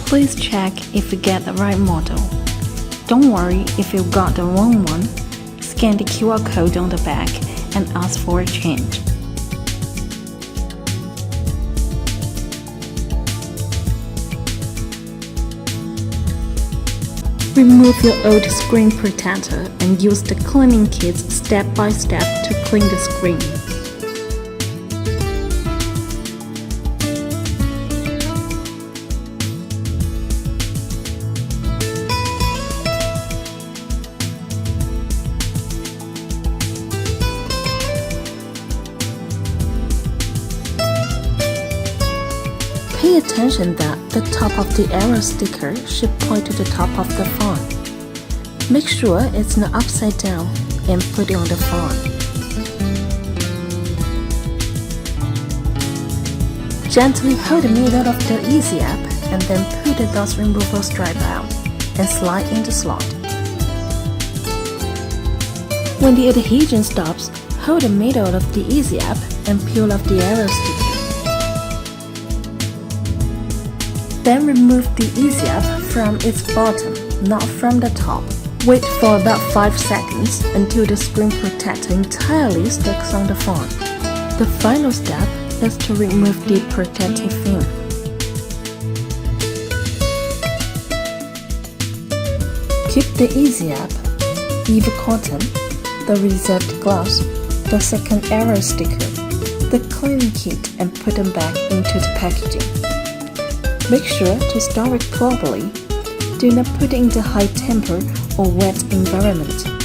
Please check if you get the right model. Don't worry if you got the wrong one. Scan the QR code on the back and ask for a change. Remove your old screen protector and use the cleaning kit step by step to clean the screen. Pay attention that the top of the arrow sticker should point to the top of the font. Make sure it's not upside down and put it on the font. Gently hold the middle of the Easy app and then pull the dust removal stripe out and slide in the slot. When the adhesion stops, hold the middle of the Easy app and peel off the arrow sticker. Then remove the Easy app from its bottom, not from the top. Wait for about 5 seconds until the screen protector entirely sticks on the font. The final step is to remove the protective film. Keep the Easy app, EVA cotton, the reserved gloss, the second arrow sticker, the cleaning kit and put them back into the packaging. Make sure to store it properly. Do not put it in the high temper or wet environment.